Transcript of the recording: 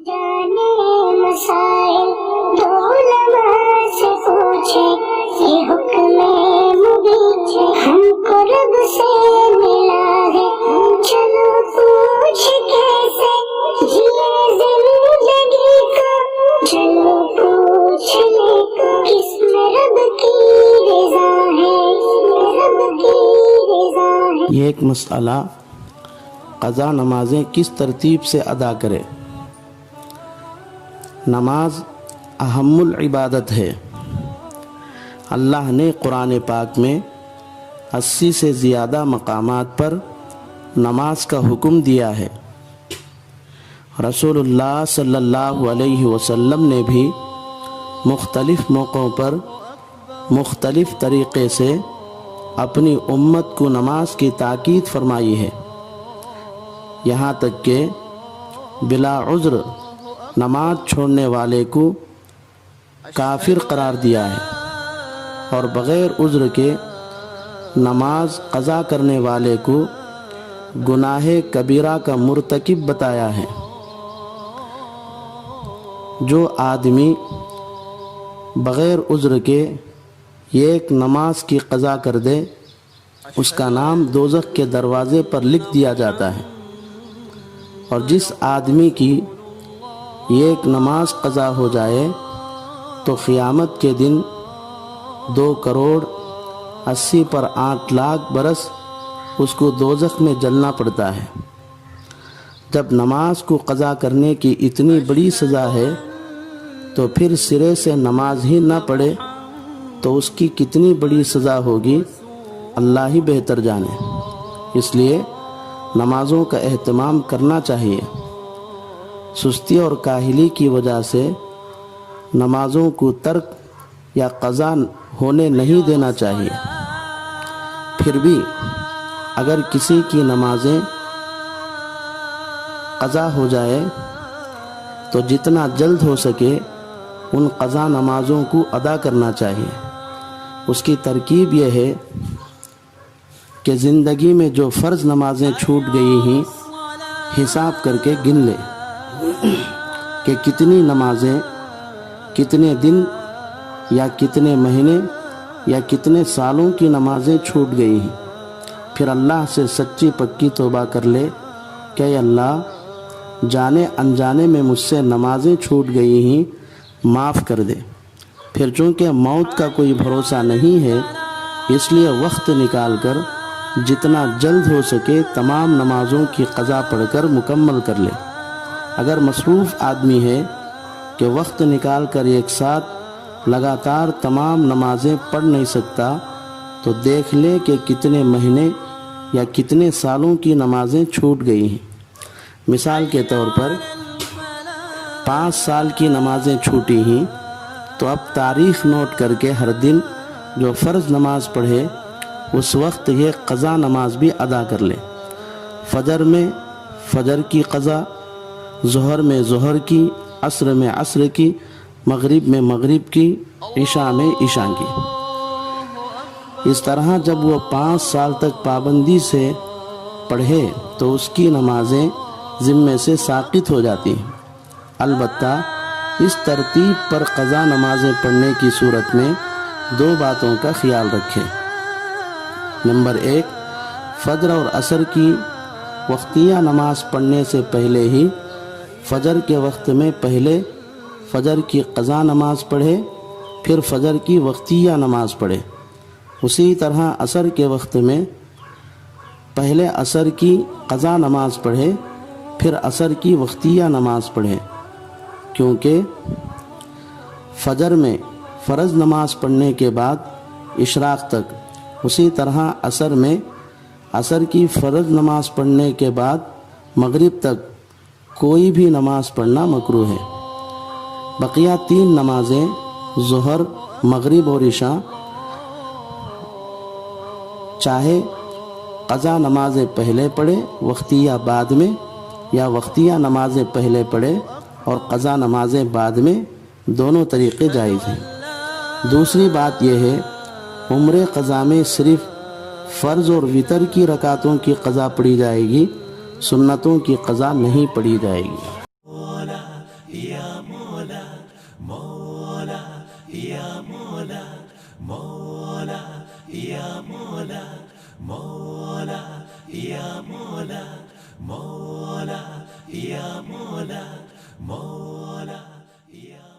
جانے مسائل دو علماء سے پوچھے، یہ حکم مبین ہم کو رب سے ملا ہے، چلو پوچھ کیسے جیے زندگی کو، چلو پوچھ لے کس میں رب کی رضا ہے، رب کی رضا ہے۔ یہ ایک مسئلہ، قضا نمازیں کس ترتیب سے ادا کرے۔ نماز اہم العبادت ہے۔ اللہ نے قرآن پاک میں 80 سے زیادہ مقامات پر نماز کا حکم دیا ہے۔ رسول اللہ صلی اللہ علیہ وسلم نے بھی مختلف موقعوں پر مختلف طریقے سے اپنی امت کو نماز کی تاکید فرمائی ہے، یہاں تک کہ بلا عذر نماز چھوڑنے والے کو کافر قرار دیا ہے، اور بغیر عذر کے نماز قضا کرنے والے کو گناہ کبیرہ کا مرتکب بتایا ہے۔ جو آدمی بغیر عذر کے ایک نماز کی قضا کر دے، اس کا نام دوزخ کے دروازے پر لکھ دیا جاتا ہے، اور جس آدمی کی ایک نماز قضا ہو جائے تو قیامت کے دن 2,80,00,000 پر 8,00,000 برس اس کو دوزخ میں جلنا پڑتا ہے۔ جب نماز کو قضا کرنے کی اتنی بڑی سزا ہے تو پھر سرے سے نماز ہی نہ پڑھے تو اس کی کتنی بڑی سزا ہوگی، اللہ ہی بہتر جانے۔ اس لیے نمازوں کا اہتمام کرنا چاہیے۔ سستی اور کاہلی کی وجہ سے نمازوں کو ترک یا قضا ہونے نہیں دینا چاہیے۔ پھر بھی اگر کسی کی نمازیں قضا ہو جائے تو جتنا جلد ہو سکے ان قضا نمازوں کو ادا کرنا چاہیے۔ اس کی ترکیب یہ ہے کہ زندگی میں جو فرض نمازیں چھوٹ گئی ہیں حساب کر کے گن لے کہ کتنی نمازیں کتنے دن یا کتنے مہینے یا کتنے سالوں کی نمازیں چھوٹ گئی ہیں، پھر اللہ سے سچی پکی توبہ کر لے کہ اے اللہ، جانے انجانے میں مجھ سے نمازیں چھوٹ گئی ہیں، معاف کر دے۔ پھر چونکہ موت کا کوئی بھروسہ نہیں ہے، اس لیے وقت نکال کر جتنا جلد ہو سکے تمام نمازوں کی قضا پڑھ کر مکمل کر لے۔ اگر مصروف آدمی ہے کہ وقت نکال کر ایک ساتھ لگاتار تمام نمازیں پڑھ نہیں سکتا تو دیکھ لے کہ کتنے مہینے یا کتنے سالوں کی نمازیں چھوٹ گئی ہیں۔ مثال کے طور پر 5 سال کی نمازیں چھوٹی ہیں تو اب تاریخ نوٹ کر کے ہر دن جو فرض نماز پڑھے اس وقت یہ قضا نماز بھی ادا کر لے۔ فجر میں فجر کی قضا، ظہر میں ظہر کی، عصر میں عصر کی، مغرب میں مغرب کی، عشاء میں عشاء کی۔ اس طرح جب وہ 5 سال تک پابندی سے پڑھے تو اس کی نمازیں ذمے سے ساقط ہو جاتی ہیں۔ البتہ اس ترتیب پر قضا نمازیں پڑھنے کی صورت میں 2 باتوں کا خیال رکھیں۔ نمبر 1، فجر اور عصر کی وقتیہ نماز پڑھنے سے پہلے ہی فجر کے وقت میں پہلے فجر کی قضا نماز پڑھے، پھر فجر کی وقتیہ نماز پڑھے۔ اسی طرح عصر کے وقت میں پہلے عصر کی قضا نماز پڑھے، پھر عصر کی وقتیہ نماز پڑھے، کیونکہ فجر میں فرض نماز پڑھنے کے بعد اشراق تک، اسی طرح عصر میں عصر کی فرض نماز پڑھنے کے بعد مغرب تک کوئی بھی نماز پڑھنا مکروہ ہے۔ بقیہ 3 نمازیں ظہر، مغرب اور عشاء چاہے قضا نمازیں پہلے پڑھے وقتیہ بعد میں، یا وقتیہ نمازیں پہلے پڑھے اور قضا نمازیں بعد میں، دونوں طریقے جائز ہیں۔ دوسری بات یہ ہے، عمر قضا میں صرف فرض اور وتر کی رکعتوں کی قضا پڑھی جائے گی، سنتوں کی قضا نہیں پڑھی جائے گی۔ یا مولا مولا یا مولا مولا یا مولا مولا یا مولا مولا یا مولا مولا یا